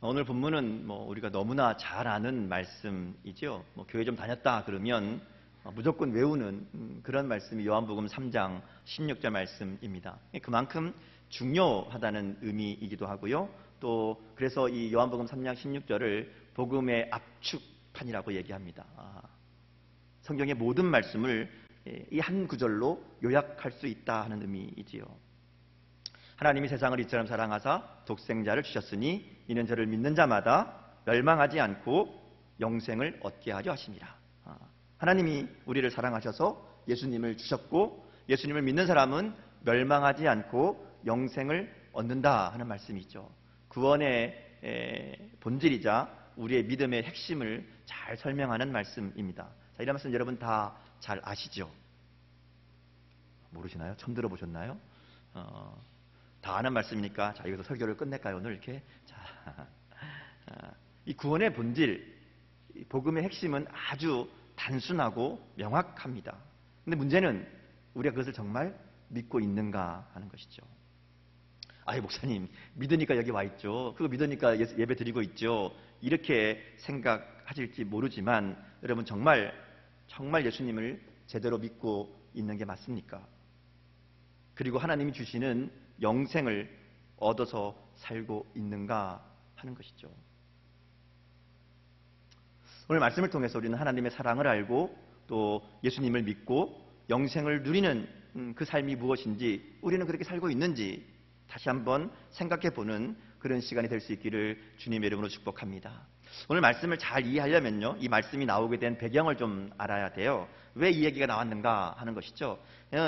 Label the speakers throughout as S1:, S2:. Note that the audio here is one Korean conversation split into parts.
S1: 오늘 본문은 우리가 너무나 잘 아는 말씀이죠. 교회 좀 다녔다 그러면 무조건 외우는 그런 말씀이 요한복음 3장 16절 말씀입니다. 그만큼 중요하다는 의미이기도 하고요. 또 그래서 이 요한복음 3장 16절을 복음의 압축판이라고 얘기합니다. 성경의 모든 말씀을 이 한 구절로 요약할 수 있다 하는 의미이지요. 하나님이 세상을 이처럼 사랑하사 독생자를 주셨으니 이는 저를 믿는 자마다 멸망하지 않고 영생을 얻게 하려 하심이라. 하나님이 우리를 사랑하셔서 예수님을 주셨고 예수님을 믿는 사람은 멸망하지 않고 영생을 얻는다 하는 말씀이죠. 구원의 본질이자 우리의 믿음의 핵심을 잘 설명하는 말씀입니다. 자, 이런 말씀 여러분 다 잘 아시죠? 모르시나요? 처음 들어보셨나요? 다 아는 말씀이니까 자, 여기서 설교를 끝낼까요? 오늘 이렇게 이 구원의 본질, 복음의 핵심은 아주 단순하고 명확합니다. 근데 문제는 우리가 그것을 정말 믿고 있는가 하는 것이죠. 목사님 믿으니까 여기 와 있죠. 그거 믿으니까 예배 드리고 있죠. 이렇게 생각하실지 모르지만 여러분 정말 예수님을 제대로 믿고 있는 게 맞습니까? 그리고 하나님이 주시는 영생을 얻어서 살고 있는가 하는 것이죠. 오늘 말씀을 통해서 우리는 하나님의 사랑을 알고 또 예수님을 믿고 영생을 누리는 그 삶이 무엇인지, 우리는 그렇게 살고 있는지 다시 한번 생각해 보는 그런 시간이 될 수 있기를 주님의 이름으로 축복합니다. 오늘 말씀을 잘 이해하려면요, 이 말씀이 나오게 된 배경을 좀 알아야 돼요. 왜 이 얘기가 나왔는가 하는 것이죠.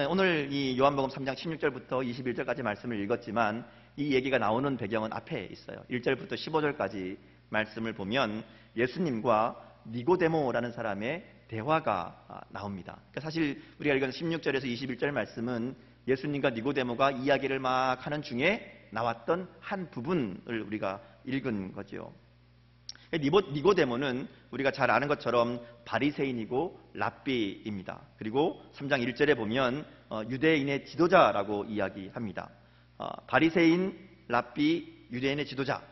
S1: 오늘 이 요한복음 3장 16절부터 21절까지 말씀을 읽었지만 이 얘기가 나오는 배경은 앞에 있어요. 1절부터 15절까지 말씀을 보면 예수님과 니고데모라는 사람의 대화가 나옵니다. 그러니까 사실 우리가 읽은 16절에서 21절 말씀은 예수님과 니고데모가 이야기를 막 하는 중에 나왔던 한 부분을 우리가 읽은 거죠. 니고데모는 우리가 잘 아는 것처럼 바리새인이고 랍비입니다. 그리고 3장 1절에 보면 유대인의 지도자라고 이야기합니다. 바리새인, 랍비, 유대인의 지도자.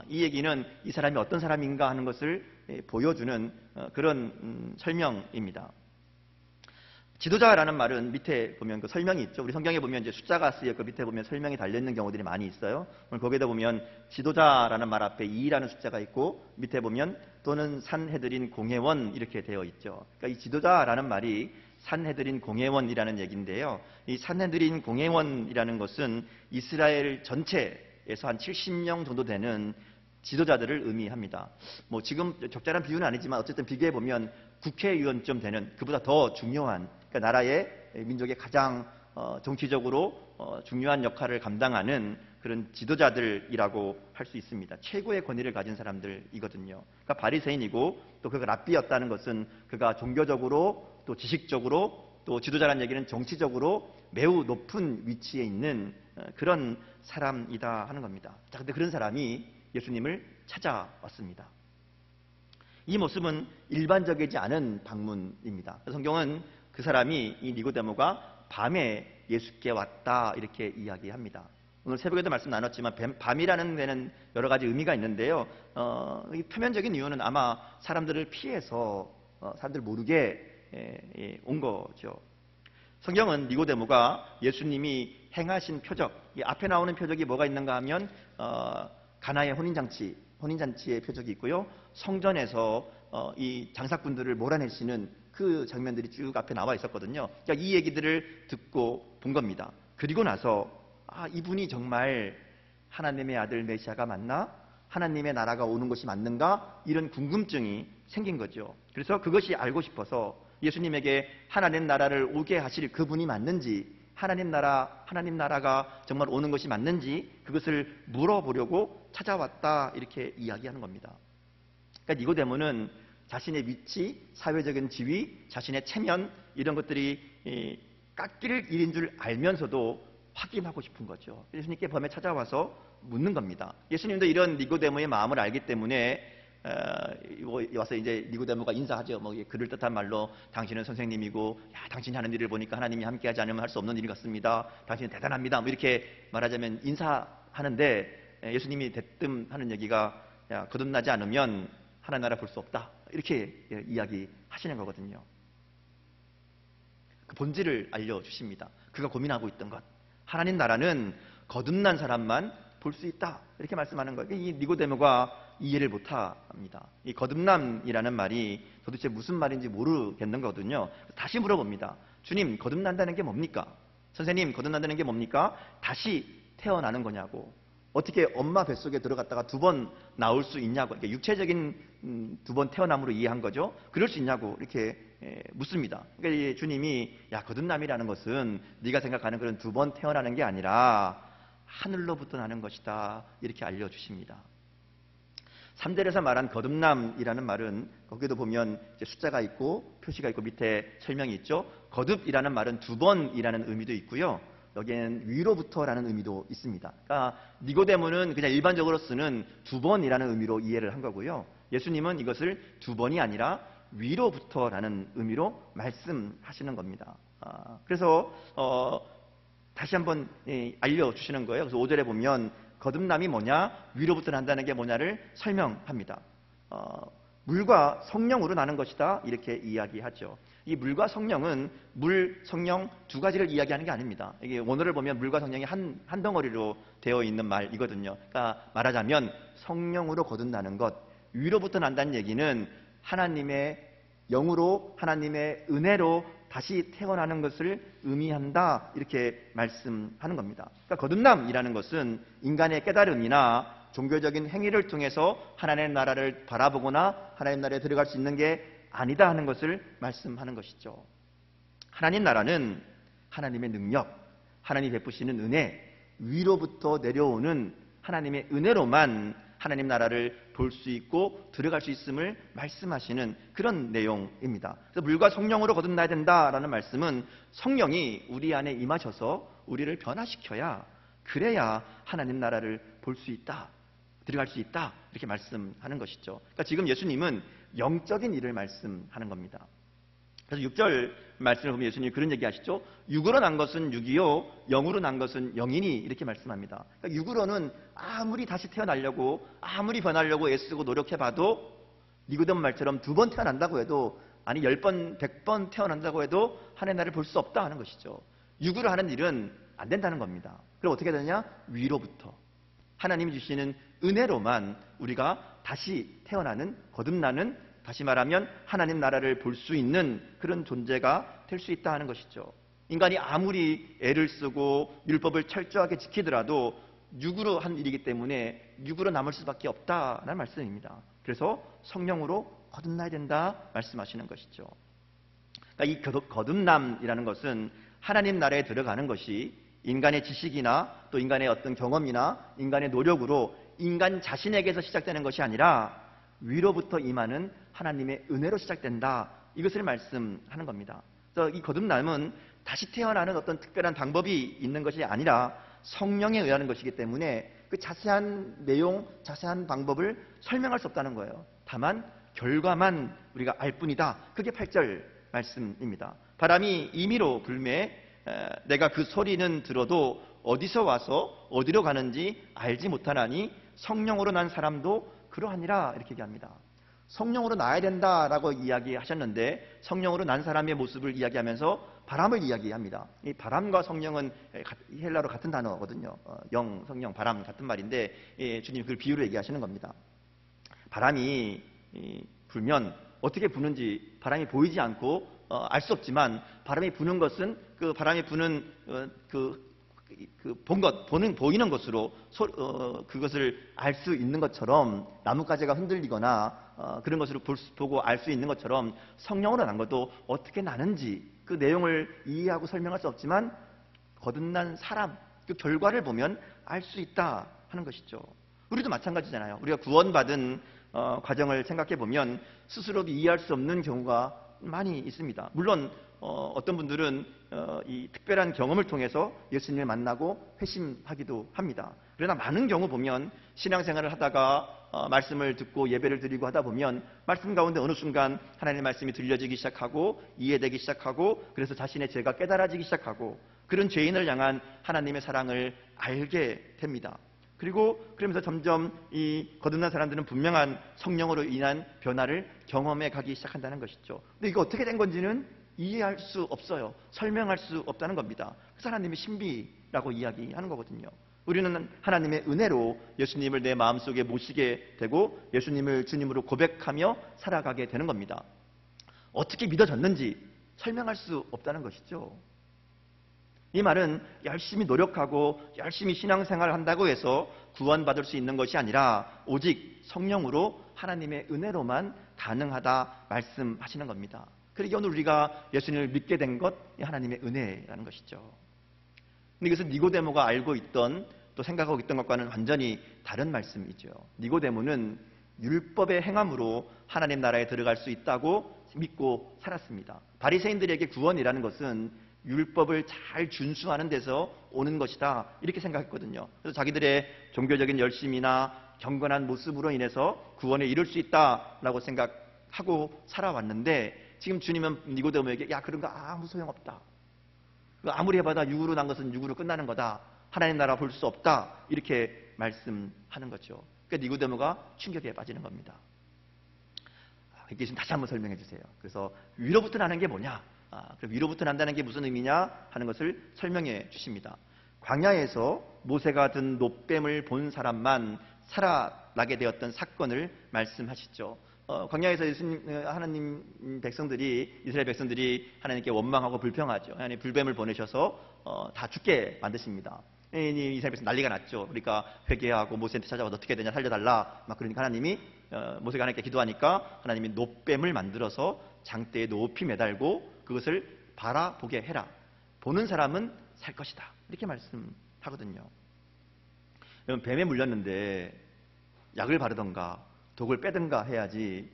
S1: 이 얘기는 이 사람이 어떤 사람인가 하는 것을 보여주는 그런 설명입니다. 지도자라는 말은 밑에 보면 그 설명이 있죠. 우리 성경에 보면 이제 숫자가 쓰였고 밑에 보면 설명이 달려있는 경우들이 많이 있어요. 오늘 거기에다 보면 지도자라는 말 앞에 2라는 숫자가 있고 밑에 보면 또는 산헤드린 공회원 이렇게 되어 있죠. 그러니까 이 지도자라는 말이 산헤드린 공회원이라는 얘기인데요. 이 산헤드린 공회원이라는 것은 이스라엘 전체에서 한 70명 정도 되는 지도자들을 의미합니다. 지금 적절한 비유는 아니지만 어쨌든 비교해 보면 국회의원쯤 되는, 그보다 더 중요한, 그러니까 나라의 민족의 가장 정치적으로 중요한 역할을 감당하는 그런 지도자들이라고 할 수 있습니다. 최고의 권위를 가진 사람들이거든요. 그러니까 바리새인이고 또 그가 랍비였다는 것은 그가 종교적으로 또 지식적으로 또 지도자라는 얘기는 정치적으로 매우 높은 위치에 있는 그런 사람이다 하는 겁니다. 자, 근데 그런 사람이 예수님을 찾아왔습니다. 이 모습은 일반적이지 않은 방문입니다. 성경은 그 사람이, 이 니고데모가 밤에 예수께 왔다 이렇게 이야기합니다. 오늘 새벽에도 말씀 나눴지만 밤이라는 데는 여러 가지 의미가 있는데요. 이 표면적인 이유는 아마 사람들을 피해서 사람들 모르게 온 거죠. 성경은 니고데모가 예수님이 행하신 표적, 이 앞에 나오는 표적이 뭐가 있는가 하면 가나의 혼인잔치의 표적이 있고요. 성전에서 이 장사꾼들을 몰아내시는 그 장면들이 쭉 앞에 나와 있었거든요. 그러니까 이 얘기들을 듣고 본 겁니다. 그리고 나서 이분이 정말 하나님의 아들 메시아가 맞나? 하나님의 나라가 오는 것이 맞는가? 이런 궁금증이 생긴 거죠. 그래서 그것이 알고 싶어서 예수님에게 하나님 나라를 오게 하실 그분이 맞는지, 하나님 나라가 정말 오는 것이 맞는지 그것을 물어보려고 찾아왔다 이렇게 이야기하는 겁니다. 그러니까 니고데모는 자신의 위치, 사회적인 지위, 자신의 체면 이런 것들이 깎일 일인 줄 알면서도 확인하고 싶은 거죠. 예수님께 밤에 찾아와서 묻는 겁니다. 예수님도 이런 니고데모의 마음을 알기 때문에 와서 이제 니고데모가 인사하죠. 그럴듯한 말로 당신은 선생님이고, 당신이 하는 일을 보니까 하나님이 함께하지 않으면 할 수 없는 일 같습니다. 당신은 대단합니다. 이렇게 말하자면 인사하는데 예수님이 대뜸 하는 얘기가 야, 거듭나지 않으면 하나님 나라 볼 수 없다. 이렇게 이야기하시는 거거든요. 그 본질을 알려주십니다. 그가 고민하고 있던 것. 하나님 나라는 거듭난 사람만 볼 수 있다. 이렇게 말씀하는 거예요. 이 니고데모가 이해를 못합니다. 이 거듭남이라는 말이 도대체 무슨 말인지 모르겠는 거거든요. 다시 물어봅니다. 주님, 거듭난다는 게 뭡니까? 선생님, 거듭난다는 게 뭡니까? 다시 태어나는 거냐고. 어떻게 엄마 뱃속에 들어갔다가 두 번 나올 수 있냐고. 그러니까 육체적인 두 번 태어남으로 이해한 거죠. 그럴 수 있냐고 이렇게 묻습니다. 그러니까 주님이 야, 거듭남이라는 것은 네가 생각하는 그런 두 번 태어나는 게 아니라 하늘로부터 나는 것이다. 이렇게 알려주십니다. 3절에서 말한 거듭남이라는 말은 거기도 보면 이제 숫자가 있고 표시가 있고 밑에 설명이 있죠. 거듭이라는 말은 두 번이라는 의미도 있고요. 여기에는 위로부터라는 의미도 있습니다. 그러니까 니고데모는 그냥 일반적으로 쓰는 두 번이라는 의미로 이해를 한 거고요. 예수님은 이것을 두 번이 아니라 위로부터라는 의미로 말씀하시는 겁니다. 그래서 다시 한번 알려주시는 거예요. 그래서 5절에 보면 거듭남이 뭐냐, 위로부터 난다는 게 뭐냐를 설명합니다. 물과 성령으로 나는 것이다 이렇게 이야기하죠. 이 물과 성령은 물, 성령 두 가지를 이야기하는 게 아닙니다. 이게 원어를 보면 물과 성령이 한 덩어리로 되어 있는 말이거든요. 그러니까 말하자면 성령으로 거듭나는 것, 위로부터 난다는 얘기는 하나님의 영으로, 하나님의 은혜로 다시 태어나는 것을 의미한다 이렇게 말씀하는 겁니다. 그러니까 거듭남이라는 것은 인간의 깨달음이나 종교적인 행위를 통해서 하나님의 나라를 바라보거나 하나님 나라에 들어갈 수 있는 게 아니다 하는 것을 말씀하는 것이죠. 하나님 나라는 하나님의 능력, 하나님이 베푸시는 은혜, 위로부터 내려오는 하나님의 은혜로만 하나님 나라를 볼 수 있고 들어갈 수 있음을 말씀하시는 그런 내용입니다. 그래서 물과 성령으로 거듭나야 된다라는 말씀은 성령이 우리 안에 임하셔서 우리를 변화시켜야, 그래야 하나님 나라를 볼 수 있다, 들어갈 수 있다 이렇게 말씀하는 것이죠. 그러니까 지금 예수님은 영적인 일을 말씀하는 겁니다. 그래서 6절 말씀을 보면 예수님이 그런 얘기 하시죠. 육으로 난 것은 육이요, 영으로 난 것은 영이니 이렇게 말씀합니다. 그러니까 육으로는 아무리 다시 태어나려고, 아무리 변하려고 애쓰고 노력해봐도 니고데모 말처럼 두 번 태어난다고 해도, 아니 10번, 100번 태어난다고 해도 하나님 나라를 볼 수 없다 하는 것이죠. 육으로 하는 일은 안 된다는 겁니다. 그럼 어떻게 되느냐? 위로부터 하나님이 주시는 은혜로만 우리가 다시 태어나는, 거듭나는, 다시 말하면 하나님 나라를 볼 수 있는 그런 존재가 될 수 있다 하는 것이죠. 인간이 아무리 애를 쓰고 율법을 철저하게 지키더라도 육으로 한 일이기 때문에 육으로 남을 수밖에 없다는 말씀입니다. 그래서 성령으로 거듭나야 된다 말씀하시는 것이죠. 그러니까 이 거듭남이라는 것은 하나님 나라에 들어가는 것이 인간의 지식이나 또 인간의 어떤 경험이나 인간의 노력으로 인간 자신에게서 시작되는 것이 아니라 위로부터 임하는 하나님의 은혜로 시작된다. 이것을 말씀하는 겁니다. 그래서 이 거듭남은 다시 태어나는 어떤 특별한 방법이 있는 것이 아니라 성령에 의하는 것이기 때문에 그 자세한 내용, 자세한 방법을 설명할 수 없다는 거예요. 다만 결과만 우리가 알 뿐이다. 그게 8절 말씀입니다. 바람이 임의로 불매 내가 그 소리는 들어도 어디서 와서 어디로 가는지 알지 못하나니 성령으로 난 사람도 그러하니라 이렇게 얘기합니다. 성령으로 나야 된다라고 이야기하셨는데 성령으로 난 사람의 모습을 이야기하면서 바람을 이야기합니다. 이 바람과 성령은 헬라어로 같은 단어거든요. 영, 성령, 바람 같은 말인데 주님이 그걸 비유로 얘기하시는 겁니다. 바람이 불면 어떻게 부는지 바람이 보이지 않고 알 수 없지만 바람이 부는 것은 그 바람이 부는 보이는 것으로 그것을 알 수 있는 것처럼 나뭇가지가 흔들리거나 그런 것으로 보고 알 수 있는 것처럼 성령으로 난 것도 어떻게 나는지 그 내용을 이해하고 설명할 수 없지만 거듭난 사람 그 결과를 보면 알 수 있다 하는 것이죠. 우리도 마찬가지잖아요. 우리가 구원받은 과정을 생각해 보면 스스로 이해할 수 없는 경우가 많이 있습니다. 물론 어떤 분들은 이 특별한 경험을 통해서 예수님을 만나고 회심하기도 합니다. 그러나 많은 경우 보면 신앙생활을 하다가 말씀을 듣고 예배를 드리고 하다 보면 말씀 가운데 어느 순간 하나님의 말씀이 들려지기 시작하고 이해되기 시작하고 그래서 자신의 죄가 깨달아지기 시작하고 그런 죄인을 향한 하나님의 사랑을 알게 됩니다. 그리고 그러면서 점점 이 거듭난 사람들은 분명한 성령으로 인한 변화를 경험해 가기 시작한다는 것이죠. 근데 이거 어떻게 된 건지는 이해할 수 없어요. 설명할 수 없다는 겁니다. 그래서 하나님의 신비라고 이야기하는 거거든요. 우리는 하나님의 은혜로 예수님을 내 마음속에 모시게 되고 예수님을 주님으로 고백하며 살아가게 되는 겁니다. 어떻게 믿어졌는지 설명할 수 없다는 것이죠. 이 말은 열심히 노력하고 열심히 신앙생활을 한다고 해서 구원받을 수 있는 것이 아니라 오직 성령으로 하나님의 은혜로만 가능하다 말씀하시는 겁니다. 그러기에 오늘 우리가 예수님을 믿게 된 것, 하나님의 은혜라는 것이죠. 근데 이것은 니고데모가 알고 있던 또 생각하고 있던 것과는 완전히 다른 말씀이죠. 니고데모는 율법의 행함으로 하나님 나라에 들어갈 수 있다고 믿고 살았습니다. 바리새인들에게 구원이라는 것은 율법을 잘 준수하는 데서 오는 것이다 이렇게 생각했거든요. 그래서 자기들의 종교적인 열심이나 경건한 모습으로 인해서 구원에 이룰 수 있다라고 생각하고 살아왔는데 지금 주님은 니고데모에게 야 그런 거 아무 소용없다. 아무리 해봐도 육으로 난 것은 육으로 끝나는 거다. 하나님 나라 볼 수 없다. 이렇게 말씀하는 거죠. 그러니까 니고데모가 충격에 빠지는 겁니다. 이게 좀 다시 한번 설명해 주세요. 그래서 위로부터 나는 게 뭐냐? 그럼 위로부터 난다는 게 무슨 의미냐 하는 것을 설명해 주십니다. 광야에서 모세가 든 놋뱀을 본 사람만 살아나게 되었던 사건을 말씀하시죠. 광야에서 하나님 백성들이 이스라엘 백성들이 하나님께 원망하고 불평하죠. 하나님 불뱀을 보내셔서 다 죽게 만드십니다. 이스라엘 백성 난리가 났죠. 그러니까 회개하고 모세한테 찾아와서 어떻게 되냐 살려달라. 막 그러니까 하나님이 모세가 하나님께 기도하니까 하나님이 놋뱀을 만들어서 장대에 높이 매달고 그것을 바라보게 해라. 보는 사람은 살 것이다. 이렇게 말씀하거든요. 여러분 뱀에 물렸는데 약을 바르던가 독을 빼든가 해야지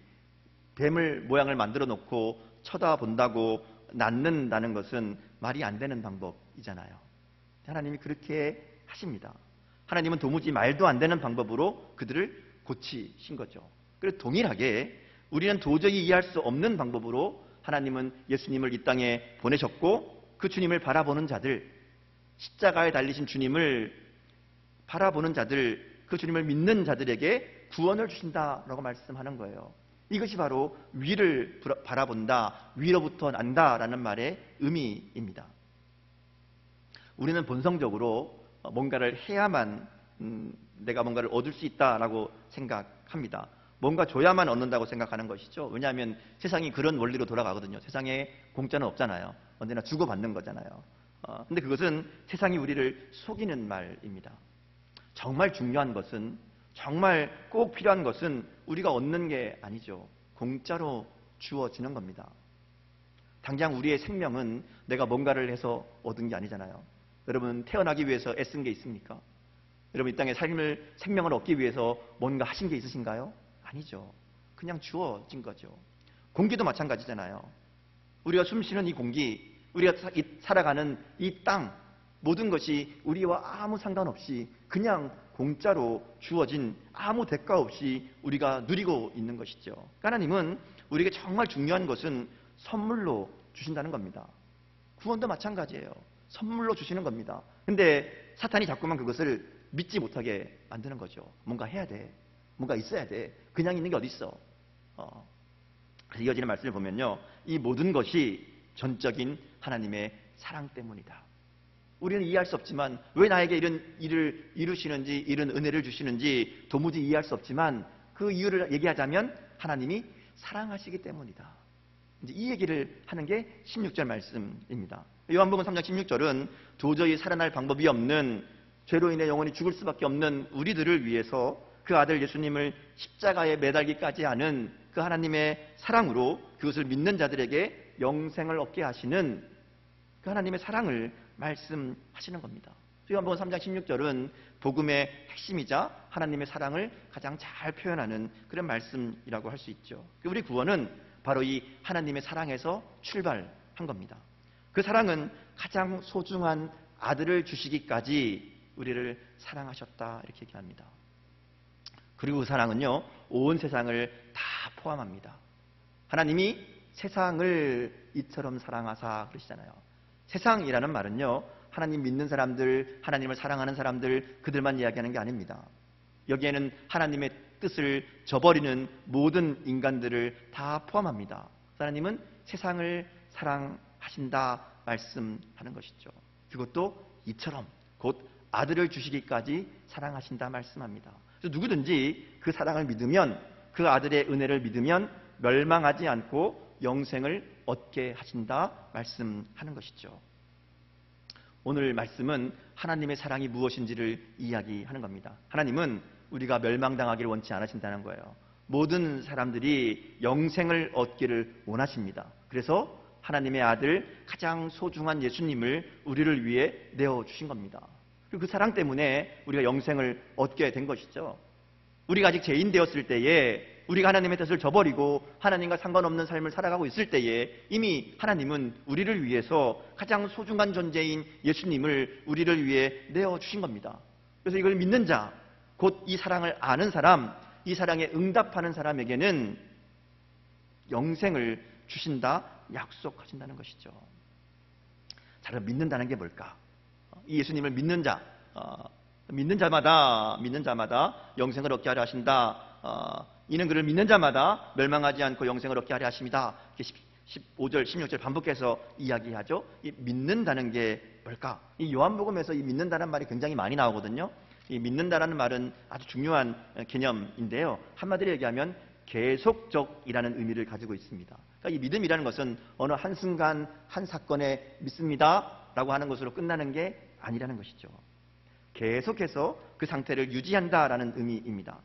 S1: 뱀을 모양을 만들어 놓고 쳐다본다고 낫는다는 것은 말이 안 되는 방법이잖아요. 하나님이 그렇게 하십니다. 하나님은 도무지 말도 안 되는 방법으로 그들을 고치신 거죠. 그래서 동일하게 우리는 도저히 이해할 수 없는 방법으로 하나님은 예수님을 이 땅에 보내셨고 그 주님을 바라보는 자들, 십자가에 달리신 주님을 바라보는 자들, 그 주님을 믿는 자들에게 구원을 주신다라고 말씀하는 거예요. 이것이 바로 위를 바라본다, 위로부터 난다라는 말의 의미입니다. 우리는 본성적으로 뭔가를 해야만 내가 뭔가를 얻을 수 있다라고 생각합니다. 뭔가 줘야만 얻는다고 생각하는 것이죠. 왜냐하면 세상이 그런 원리로 돌아가거든요. 세상에 공짜는 없잖아요. 언제나 주고받는 거잖아요. 근데 그것은 세상이 우리를 속이는 말입니다. 정말 중요한 것은, 정말 꼭 필요한 것은 우리가 얻는 게 아니죠. 공짜로 주어지는 겁니다. 당장 우리의 생명은 내가 뭔가를 해서 얻은 게 아니잖아요. 여러분 태어나기 위해서 애쓴 게 있습니까? 여러분 이 땅에 생명을 얻기 위해서 뭔가 하신 게 있으신가요? 아니죠. 그냥 주어진 거죠. 공기도 마찬가지잖아요. 우리가 숨쉬는 이 공기, 우리가 살아가는 이 땅, 모든 것이 우리와 아무 상관없이 그냥 공짜로 주어진 아무 대가 없이 우리가 누리고 있는 것이죠. 그러니까 하나님은 우리에게 정말 중요한 것은 선물로 주신다는 겁니다. 구원도 마찬가지예요. 선물로 주시는 겁니다. 근데 사탄이 자꾸만 그것을 믿지 못하게 만드는 거죠. 뭔가 해야 돼. 뭔가 있어야 돼. 그냥 있는 게 어디 있어. 그래서 이어지는 말씀을 보면요. 이 모든 것이 전적인 하나님의 사랑 때문이다. 우리는 이해할 수 없지만 왜 나에게 이런 일을 이루시는지, 이런 은혜를 주시는지 도무지 이해할 수 없지만 그 이유를 얘기하자면 하나님이 사랑하시기 때문이다. 이제 이 얘기를 하는 게 16절 말씀입니다. 요한복음 3장 16절은 도저히 살아날 방법이 없는, 죄로 인해 영원히 죽을 수밖에 없는 우리들을 위해서 그 아들 예수님을 십자가에 매달기까지 하는 그 하나님의 사랑으로 그것을 믿는 자들에게 영생을 얻게 하시는 그 하나님의 사랑을 말씀하시는 겁니다. 요한복음 3장 16절은 복음의 핵심이자 하나님의 사랑을 가장 잘 표현하는 그런 말씀이라고 할 수 있죠. 우리 구원은 바로 이 하나님의 사랑에서 출발한 겁니다. 그 사랑은 가장 소중한 아들을 주시기까지 우리를 사랑하셨다 이렇게 얘기합니다. 그리고 그 사랑은요, 온 세상을 다 포함합니다. 하나님이 세상을 이처럼 사랑하사 그러시잖아요. 세상이라는 말은요, 하나님 믿는 사람들, 하나님을 사랑하는 사람들, 그들만 이야기하는 게 아닙니다. 여기에는 하나님의 뜻을 저버리는 모든 인간들을 다 포함합니다. 하나님은 세상을 사랑하신다 말씀하는 것이죠. 그것도 이처럼 곧 아들을 주시기까지 사랑하신다 말씀합니다. 그래서 누구든지 그 사랑을 믿으면, 그 아들의 은혜를 믿으면 멸망하지 않고 영생을 얻게 하신다 말씀하는 것이죠. 오늘 말씀은 하나님의 사랑이 무엇인지를 이야기하는 겁니다. 하나님은 우리가 멸망당하기를 원치 않으신다는 거예요. 모든 사람들이 영생을 얻기를 원하십니다. 그래서 하나님의 아들, 가장 소중한 예수님을 우리를 위해 내어주신 겁니다. 그리고 그 사랑 때문에 우리가 영생을 얻게 된 것이죠. 우리가 아직 죄인 되었을 때에, 우리가 하나님의 뜻을 저버리고 하나님과 상관없는 삶을 살아가고 있을 때에 이미 하나님은 우리를 위해서 가장 소중한 존재인 예수님을 우리를 위해 내어주신 겁니다. 그래서 이걸 믿는 자, 곧 이 사랑을 아는 사람, 이 사랑에 응답하는 사람에게는 영생을 주신다, 약속하신다는 것이죠. 자, 그럼 믿는다는 게 뭘까? 이 예수님을 믿는 자, 믿는 자마다 영생을 얻게 하려 하신다. 이는 그를 믿는 자마다 멸망하지 않고 영생을 얻게 하려 하십니다. 15절, 16절 반복해서 이야기하죠. 이 믿는다는 게 뭘까? 이 요한복음에서 이 믿는다는 말이 굉장히 많이 나오거든요. 이 믿는다라는 말은 아주 중요한 개념인데요. 한마디로 얘기하면 계속적이라는 의미를 가지고 있습니다. 그러니까 이 믿음이라는 것은 어느 한순간 한 사건에 믿습니다라고 하는 것으로 끝나는 게 아니라는 것이죠. 계속해서 그 상태를 유지한다라는 의미입니다.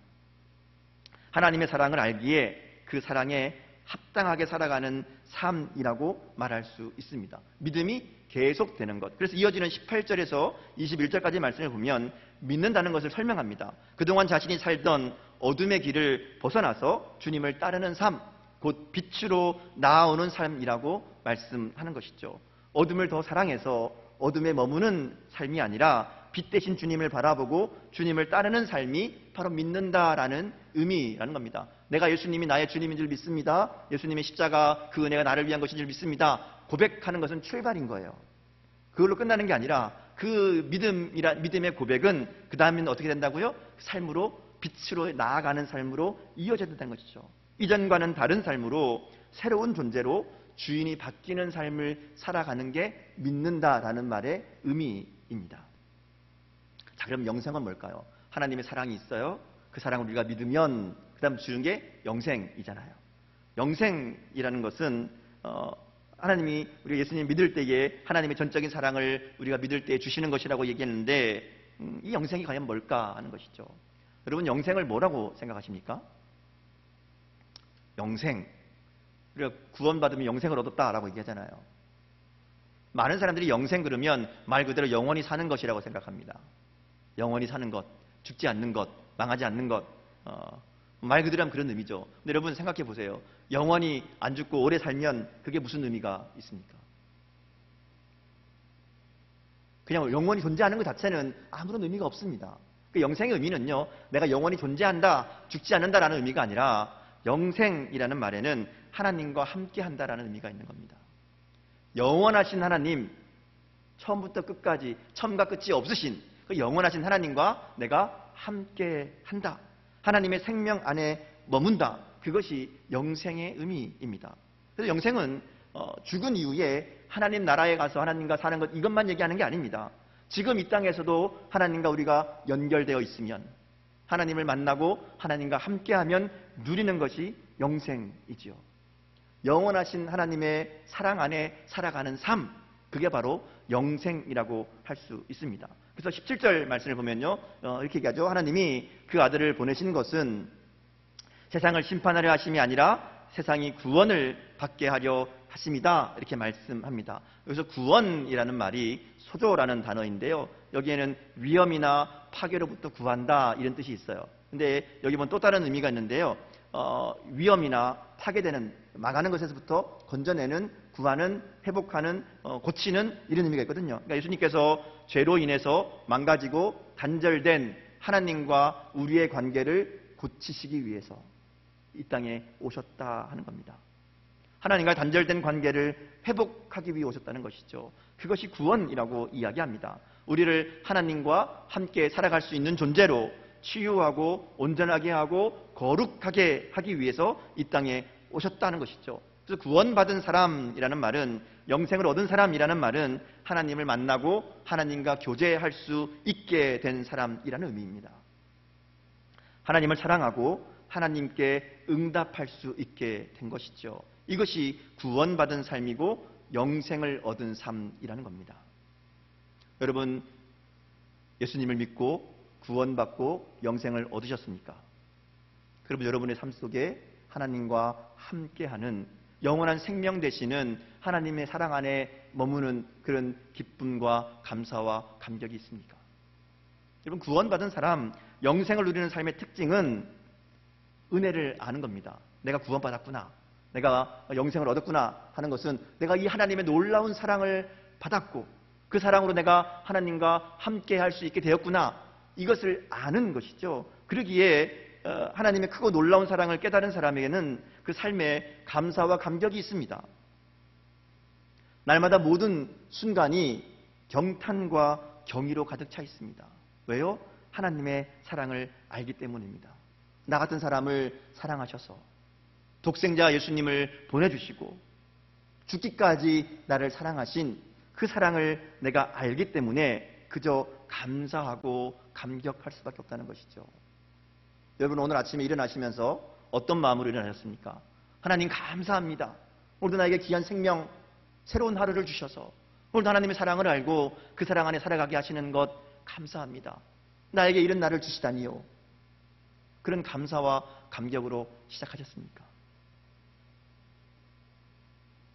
S1: 하나님의 사랑을 알기에 그 사랑에 합당하게 살아가는 삶이라고 말할 수 있습니다. 믿음이 계속되는 것. 그래서 이어지는 18절에서 21절까지 말씀을 보면 믿는다는 것을 설명합니다. 그동안 자신이 살던 어둠의 길을 벗어나서 주님을 따르는 삶, 곧 빛으로 나아오는 삶이라고 말씀하는 것이죠. 어둠을 더 사랑해서 어둠에 머무는 삶이 아니라 빛 대신 주님을 바라보고 주님을 따르는 삶이 바로 믿는다라는 의미라는 겁니다. 내가 예수님이 나의 주님인 줄 믿습니다. 예수님의 십자가, 그 은혜가 나를 위한 것인 줄 믿습니다. 고백하는 것은 출발인 거예요. 그걸로 끝나는 게 아니라 그 믿음의 고백은 그 다음에는 어떻게 된다고요? 삶으로, 빛으로 나아가는 삶으로 이어져야 된다는 것이죠. 이전과는 다른 삶으로, 새로운 존재로 주인이 바뀌는 삶을 살아가는 게 믿는다라는 말의 의미입니다. 자, 그럼 영생은 뭘까요? 하나님의 사랑이 있어요. 그 사랑을 우리가 믿으면 그 다음 주는 게 영생이잖아요. 영생이라는 것은 하나님이 우리가 예수님 믿을 때에 하나님의 전적인 사랑을 우리가 믿을 때에 주시는 것이라고 얘기했는데 이 영생이 과연 뭘까 하는 것이죠. 여러분, 영생을 뭐라고 생각하십니까? 영생, 우리가 구원받으면 영생을 얻었다라고 얘기하잖아요. 많은 사람들이 영생 그러면 말 그대로 영원히 사는 것이라고 생각합니다. 영원히 사는 것, 죽지 않는 것, 망하지 않는 것, 말 그대로 하면 그런 의미죠. 근데 여러분 생각해 보세요. 영원히 안 죽고 오래 살면 그게 무슨 의미가 있습니까? 그냥 영원히 존재하는 것 자체는 아무런 의미가 없습니다. 그 영생의 의미는요, 내가 영원히 존재한다, 죽지 않는다라는 의미가 아니라 영생이라는 말에는 하나님과 함께 한다라는 의미가 있는 겁니다. 영원하신 하나님, 처음부터 끝까지, 처음과 끝이 없으신 그 영원하신 하나님과 내가 함께 한다. 하나님의 생명 안에 머문다. 그것이 영생의 의미입니다. 그래서 영생은 죽은 이후에 하나님 나라에 가서 하나님과 사는 것, 이것만 얘기하는 게 아닙니다. 지금 이 땅에서도 하나님과 우리가 연결되어 있으면, 하나님을 만나고 하나님과 함께하면 누리는 것이 영생이지요. 영원하신 하나님의 사랑 안에 살아가는 삶, 그게 바로 영생이라고 할 수 있습니다. 그래서 17절 말씀을 보면요, 이렇게 얘기하죠. 하나님이 그 아들을 보내신 것은 세상을 심판하려 하심이 아니라 세상이 구원을 받게 하려 하심이다, 이렇게 말씀합니다. 여기서 구원이라는 말이 소조라는 단어인데요, 여기에는 위험이나 파괴로부터 구한다, 이런 뜻이 있어요. 근데 여기 보면 또 다른 의미가 있는데요, 위험이나 파괴되는, 망하는 것에서부터 건져내는, 구하는, 회복하는, 고치는, 이런 의미가 있거든요. 그러니까 예수님께서 죄로 인해서 망가지고 단절된 하나님과 우리의 관계를 고치시기 위해서 이 땅에 오셨다 하는 겁니다. 하나님과 단절된 관계를 회복하기 위해 오셨다는 것이죠. 그것이 구원이라고 이야기합니다. 우리를 하나님과 함께 살아갈 수 있는 존재로 치유하고 온전하게 하고 거룩하게 하기 위해서 이 땅에 오셨다는 것이죠. 그래서 구원받은 사람이라는 말은, 영생을 얻은 사람이라는 말은 하나님을 만나고 하나님과 교제할 수 있게 된 사람이라는 의미입니다. 하나님을 사랑하고 하나님께 응답할 수 있게 된 것이죠. 이것이 구원받은 삶이고 영생을 얻은 삶이라는 겁니다. 여러분, 예수님을 믿고 구원받고 영생을 얻으셨습니까? 그럼 여러분의 삶 속에 하나님과 함께하는 영원한 생명 되시는 하나님의 사랑 안에 머무는 그런 기쁨과 감사와 감격이 있습니까? 여러분, 구원받은 사람, 영생을 누리는 삶의 특징은 은혜를 아는 겁니다. 내가 구원받았구나, 내가 영생을 얻었구나 하는 것은 내가 이 하나님의 놀라운 사랑을 받았고 그 사랑으로 내가 하나님과 함께 할 수 있게 되었구나, 이것을 아는 것이죠. 그러기에 하나님의 크고 놀라운 사랑을 깨달은 사람에게는 그 삶에 감사와 감격이 있습니다. 날마다 모든 순간이 경탄과 경의로 가득 차 있습니다. 왜요? 하나님의 사랑을 알기 때문입니다. 나 같은 사람을 사랑하셔서 독생자 예수님을 보내주시고 죽기까지 나를 사랑하신 그 사랑을 내가 알기 때문에 그저 감사하고 감격할 수밖에 없다는 것이죠. 여러분, 오늘 아침에 일어나시면서 어떤 마음으로 일어나셨습니까? 하나님 감사합니다. 오늘도 나에게 귀한 생명, 새로운 하루를 주셔서 오늘도 하나님의 사랑을 알고 그 사랑 안에 살아가게 하시는 것 감사합니다. 나에게 이런 날을 주시다니요. 그런 감사와 감격으로 시작하셨습니까?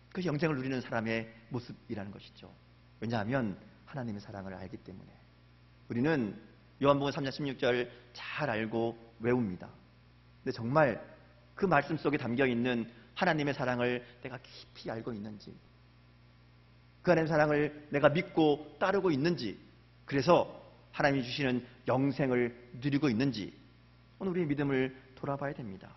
S1: 그것이 영생을 누리는 사람의 모습이라는 것이죠. 왜냐하면 하나님의 사랑을 알기 때문에. 우리는 요한복음 3장 16절 잘 알고 외웁니다. 근데 정말 그 말씀 속에 담겨있는 하나님의 사랑을 내가 깊이 알고 있는지, 그 하나님의 사랑을 내가 믿고 따르고 있는지, 그래서 하나님이 주시는 영생을 누리고 있는지 오늘 우리의 믿음을 돌아봐야 됩니다.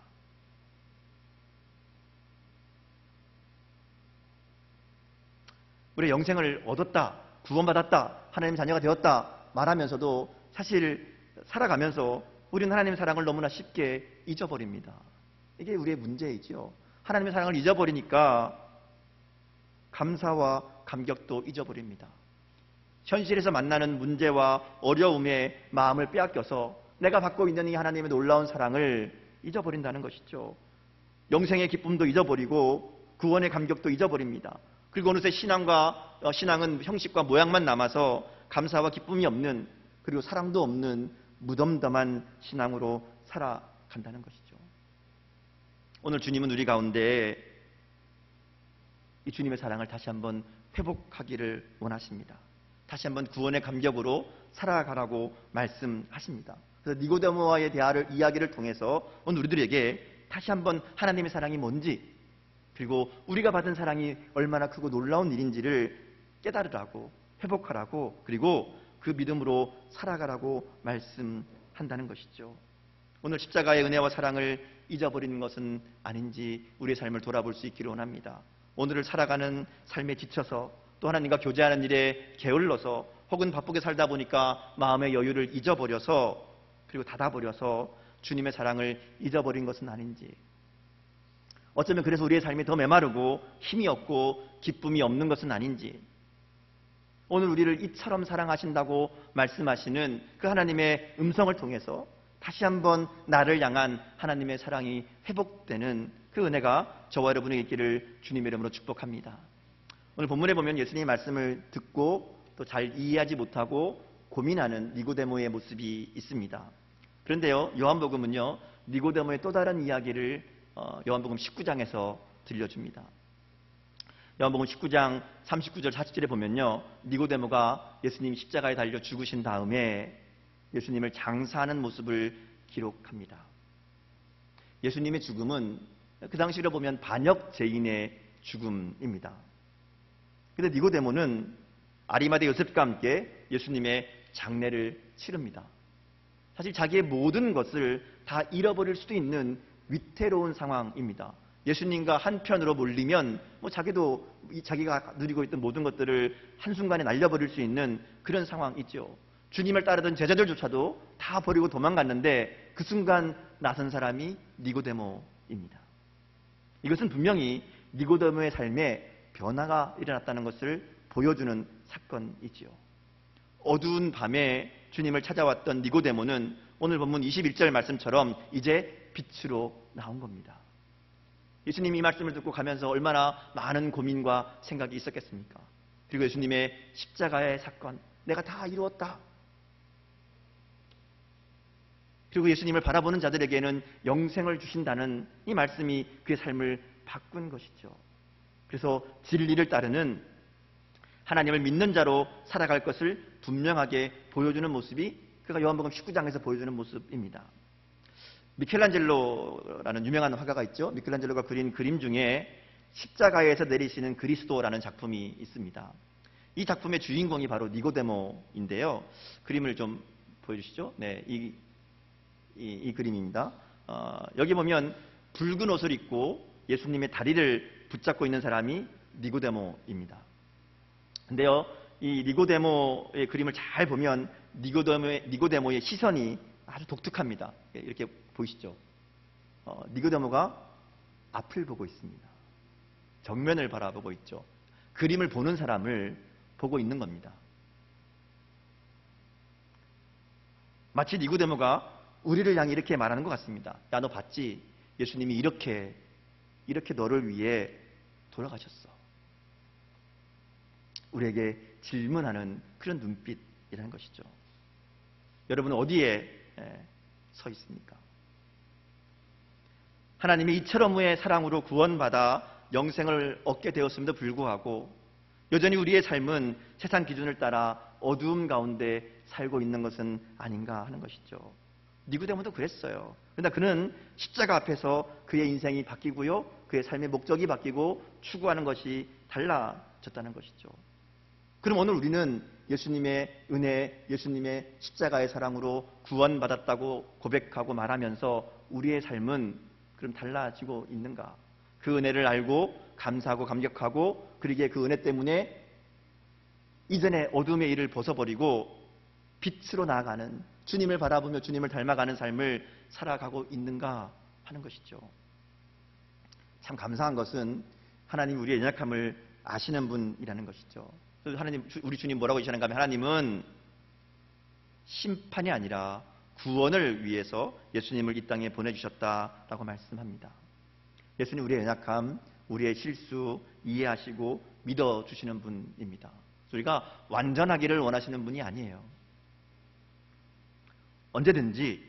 S1: 우리 영생을 얻었다, 구원받았다, 하나님 자녀가 되었다 말하면서도 사실 살아가면서 우리는 하나님의 사랑을 너무나 쉽게 잊어버립니다. 이게 우리의 문제이죠. 하나님의 사랑을 잊어버리니까 감사와 감격도 잊어버립니다. 현실에서 만나는 문제와 어려움에 마음을 빼앗겨서 내가 받고 있는 이 하나님의 놀라운 사랑을 잊어버린다는 것이죠. 영생의 기쁨도 잊어버리고 구원의 감격도 잊어버립니다. 그리고 어느새 신앙은 형식과 모양만 남아서 감사와 기쁨이 없는, 그리고 사랑도 없는 무덤덤한 신앙으로 살아간다는 것이죠. 오늘 주님은 우리 가운데 이 주님의 사랑을 다시 한번 회복하기를 원하십니다. 다시 한번 구원의 감격으로 살아가라고 말씀하십니다. 그래서 니고데모와의 이야기를 통해서 오늘 우리들에게 다시 한번 하나님의 사랑이 뭔지, 그리고 우리가 받은 사랑이 얼마나 크고 놀라운 일인지를 깨달으라고, 회복하라고, 그리고 그 믿음으로 살아가라고 말씀한다는 것이죠. 오늘 십자가의 은혜와 사랑을 잊어버리는 것은 아닌지 우리의 삶을 돌아볼 수 있기를 원합니다. 오늘을 살아가는 삶에 지쳐서 또 하나님과 교제하는 일에 게을러서 혹은 바쁘게 살다 보니까 마음의 여유를 잊어버려서, 그리고 닫아버려서 주님의 사랑을 잊어버린 것은 아닌지, 어쩌면 그래서 우리의 삶이 더 메마르고 힘이 없고 기쁨이 없는 것은 아닌지, 오늘 우리를 이처럼 사랑하신다고 말씀하시는 그 하나님의 음성을 통해서 다시 한번 나를 향한 하나님의 사랑이 회복되는 그 은혜가 저와 여러분에게 있기를 주님의 이름으로 축복합니다. 오늘 본문에 보면 예수님의 말씀을 듣고 또 잘 이해하지 못하고 고민하는 니고데모의 모습이 있습니다. 그런데요, 요한복음은요, 니고데모의 또 다른 이야기를 요한복음 19장에서 들려줍니다. 요한복음 19장 39절 40절에 보면요, 니고데모가 예수님이 십자가에 달려 죽으신 다음에 예수님을 장사하는 모습을 기록합니다. 예수님의 죽음은 그 당시로 보면 반역 죄인의 죽음입니다. 그런데 니고데모는 아리마대 요셉과 함께 예수님의 장례를 치릅니다. 사실 자기의 모든 것을 다 잃어버릴 수도 있는 위태로운 상황입니다. 예수님과 한편으로 몰리면 자기도 자기가 누리고 있던 모든 것들을 한순간에 날려버릴 수 있는 그런 상황이죠. 주님을 따르던 제자들조차도 다 버리고 도망갔는데 그 순간 나선 사람이 니고데모입니다. 이것은 분명히 니고데모의 삶에 변화가 일어났다는 것을 보여주는 사건이지요. 어두운 밤에 주님을 찾아왔던 니고데모는 오늘 본문 21절 말씀처럼 이제 빛으로 나온 겁니다. 예수님이 이 말씀을 듣고 가면서 얼마나 많은 고민과 생각이 있었겠습니까? 그리고 예수님의 십자가의 사건, 내가 다 이루었다. 그리고 예수님을 바라보는 자들에게는 영생을 주신다는 이 말씀이 그의 삶을 바꾼 것이죠. 그래서 진리를 따르는 하나님을 믿는 자로 살아갈 것을 분명하게 보여주는 모습이 그가 요한복음 19장에서 보여주는 모습입니다. 미켈란젤로라는 유명한 화가가 있죠. 미켈란젤로가 그린 그림 중에 십자가에서 내리시는 그리스도라는 작품이 있습니다. 이 작품의 주인공이 바로 니고데모인데요. 그림을 좀 보여주시죠. 네, 이 그림입니다. 여기 보면 붉은 옷을 입고 예수님의 다리를 붙잡고 있는 사람이 니고데모입니다. 근데요, 이 니고데모의 그림을 잘 보면 니고데모의 시선이 아주 독특합니다. 이렇게 보이시죠? 니고데모가 앞을 보고 있습니다. 정면을 바라보고 있죠. 그림을 보는 사람을 보고 있는 겁니다. 마치 니고데모가 우리를 향해 이렇게 말하는 것 같습니다. 야, 너 봤지? 예수님이 이렇게 너를 위해 돌아가셨어. 우리에게 질문하는 그런 눈빛이라는 것이죠. 여러분은 어디에 서 있습니까? 하나님이 이처럼의 사랑으로 구원받아 영생을 얻게 되었음에도 불구하고 여전히 우리의 삶은 세상 기준을 따라 어두움 가운데 살고 있는 것은 아닌가 하는 것이죠. 니고데모도 그랬어요. 그러나 그는 십자가 앞에서 그의 인생이 바뀌고요, 그의 삶의 목적이 바뀌고 추구하는 것이 달라졌다는 것이죠. 그럼 오늘 우리는 예수님의 은혜, 예수님의 십자가의 사랑으로 구원받았다고 고백하고 말하면서 우리의 삶은 그럼 달라지고 있는가? 그 은혜를 알고 감사하고 감격하고 그러기에 그 은혜 때문에 이전의 어둠의 일을 벗어버리고 빛으로 나아가는, 주님을 바라보며 주님을 닮아가는 삶을 살아가고 있는가 하는 것이죠. 참 감사한 것은 하나님 우리의 연약함을 아시는 분이라는 것이죠. 하나님, 우리 주님 뭐라고 하시는가 하면 하나님은 심판이 아니라 구원을 위해서 예수님을 이 땅에 보내주셨다라고 말씀합니다. 예수님 우리의 연약함, 우리의 실수 이해하시고 믿어주시는 분입니다. 우리가 완전하기를 원하시는 분이 아니에요. 언제든지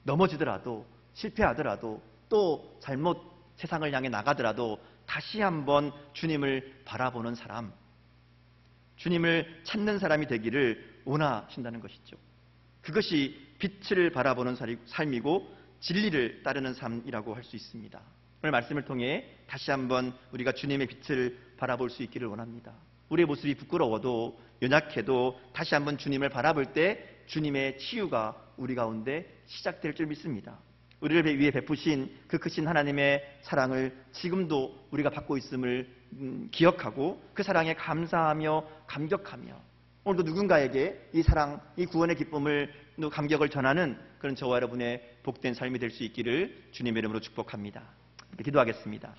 S1: 넘어지더라도 실패하더라도 또 잘못 세상을 향해 나가더라도 다시 한번 주님을 바라보는 사람, 주님을 찾는 사람이 되기를 원하신다는 것이죠. 그것이 빛을 바라보는 삶이고 진리를 따르는 삶이라고 할 수 있습니다. 오늘 말씀을 통해 다시 한번 우리가 주님의 빛을 바라볼 수 있기를 원합니다. 우리의 모습이 부끄러워도 연약해도 다시 한번 주님을 바라볼 때 주님의 치유가 우리 가운데 시작될 줄 믿습니다. 우리를 위해 베푸신 그 크신 하나님의 사랑을 지금도 우리가 받고 있음을 기억하고 그 사랑에 감사하며 감격하며 오늘도 누군가에게 이 사랑, 이 구원의 기쁨을 감격을 전하는 그런 저와 여러분의 복된 삶이 될 수 있기를 주님의 이름으로 축복합니다. 기도하겠습니다.